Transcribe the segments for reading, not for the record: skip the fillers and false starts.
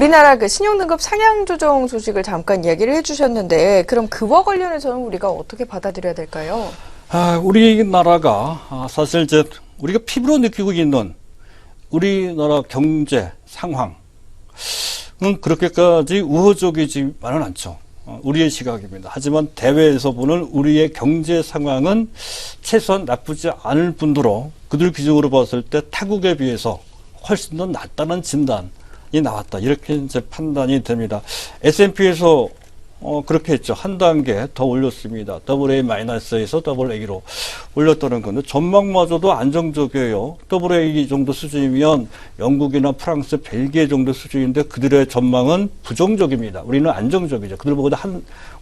우리나라 그 신용등급 상향 조정 소식을 잠깐 이야기를 해주셨는데, 그럼 그와 관련해서는 우리가 어떻게 받아들여야 될까요? 우리나라가 사실 이제 우리가 피부로 느끼고 있는 우리나라 경제 상황은 그렇게까지 우호적이지만은 않죠. 우리의 시각입니다. 하지만 대외에서 보는 우리의 경제 상황은 최소한 나쁘지 않을 뿐더러 그들 기준으로 봤을 때 타국에 비해서 훨씬 더 낫다는 진단이 나왔다. 이렇게 이제 판단이 됩니다. S&P에서 그렇게 했죠. 한 단계 더 올렸습니다. AA-에서 AA로 올렸다는 건데 전망마저도 안정적이에요. AA 정도 수준이면 영국이나 프랑스, 벨기에 정도 수준인데 그들의 전망은 부정적입니다. 우리는 안정적이죠. 그들보다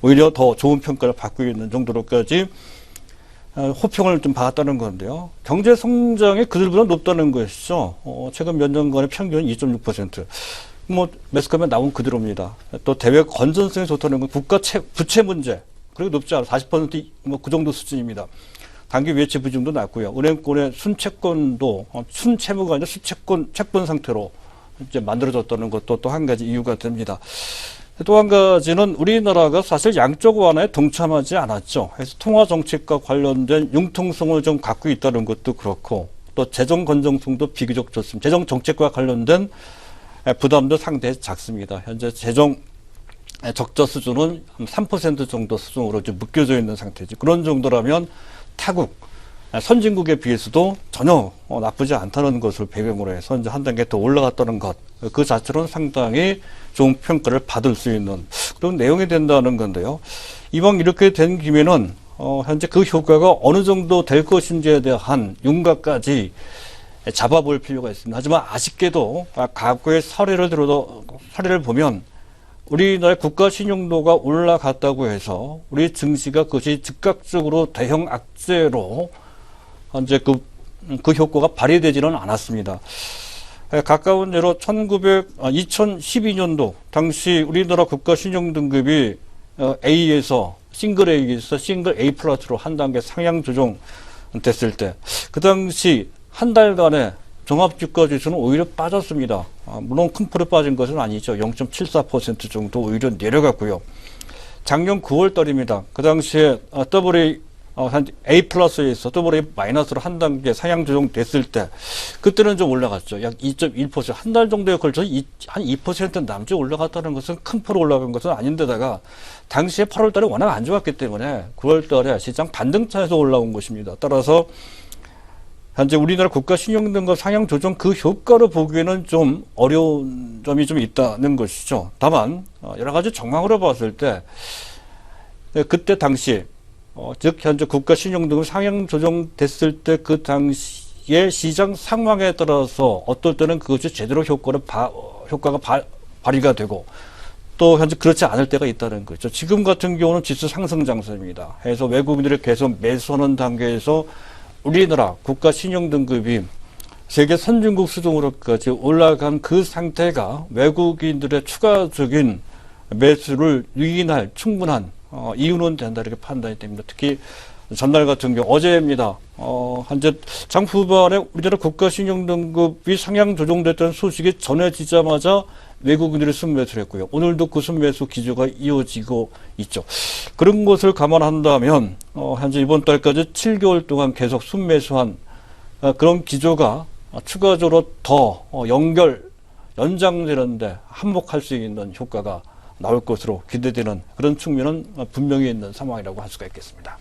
오히려 더 좋은 평가를 받고 있는 정도로까지 호평을 좀 받았다는 건데요. 경제 성장이 그들보다 높다는 것이죠. 최근 몇 년간의 평균 2.6%. 매스컴에 나온 그대로입니다. 또 대외 건전성이 좋다는 건 국가 부채 문제. 그리고 높지 않아 40% 그 정도 수준입니다. 단기 외채 비중도 낮고요. 은행권의 순채권도 순채무가 아니라 채권 상태로 이제 만들어졌다는 것도 또 한 가지 이유가 됩니다. 또 한 가지는 우리나라가 사실 양적 완화에 동참하지 않았죠. 그래서 통화 정책과 관련된 융통성을 좀 갖고 있다는 것도 그렇고 또 재정 건전성도 비교적 좋습니다. 재정 정책과 관련된 부담도 상당히 작습니다. 현재 재정 적자 수준은 3% 정도 수준으로 좀 묶여져 있는 상태지. 그런 정도라면 타국, 선진국에 비해서도 전혀 나쁘지 않다는 것을 배경으로 해서 이제 한 단계 더 올라갔다는 것. 그 자체로는 상당히 좋은 평가를 받을 수 있는 그런 내용이 된다는 건데요. 이왕 이렇게 된 김에는 현재 그 효과가 어느 정도 될 것인지에 대한 윤곽까지 잡아볼 필요가 있습니다. 하지만 아쉽게도 과거의 사례를 보면 우리나라의 국가 신용도가 올라갔다고 해서 우리 증시가 그것이 즉각적으로 대형 악재로 현재 그 효과가 발휘되지는 않았습니다. 가까운 예로 2012년도 당시 우리나라 국가 신용 등급이 A에서 싱글 A 플러스로 한 단계 상향 조정 됐을 때 그 당시 한 달간의 종합주가지수는 오히려 빠졌습니다. 물론 큰 폭으로 빠진 것은 아니죠. 0.74% 정도 오히려 내려갔고요. 작년 9월 달입니다. 그 당시에 A 플러스에서 AA 마이너스로 한 단계 상향 조정됐을 때 그때는 좀 올라갔죠. 약 2.1%. 한 달 정도에 걸쳐서 한 2% 남짓 올라갔다는 것은 큰 폭으로 올라간 것은 아닌데다가 당시에 8월 달에 워낙 안 좋았기 때문에 9월 달에 시장 반등차에서 올라온 것입니다. 따라서 현재 우리나라 국가 신용등급 상향 조정 그 효과를 보기에는 좀 어려운 점이 좀 있다는 것이죠. 다만 여러 가지 정황으로 봤을 때 그때 당시 즉 현재 국가 신용등급 상향 조정됐을 때 그 당시의 시장 상황에 따라서 어떨 때는 그것이 제대로 효과가 발휘가 되고 또 현재 그렇지 않을 때가 있다는 거죠. 지금 같은 경우는 지수 상승 장세입니다. 해서 외국인들이 계속 매수하는 단계에서 우리나라 국가 신용등급이 세계 선진국 수준으로까지 올라간 그 상태가 외국인들의 추가적인 매수를 유인할 충분한 이유는 된다 이렇게 판단이 됩니다. 특히 전날 같은 경우 어제입니다. 현재 장 후반에 우리나라 국가 신용등급이 상향 조정됐다는 소식이 전해지자마자 외국인들이 순매수를 했고요. 오늘도 그 순매수 기조가 이어지고 있죠. 그런 것을 감안한다면 현재 이번 달까지 7개월 동안 계속 순매수한 그런 기조가 추가적으로 더 연장되는데 한몫할 수 있는 효과가 나올 것으로 기대되는 그런 측면은 분명히 있는 상황이라고 할 수가 있겠습니다.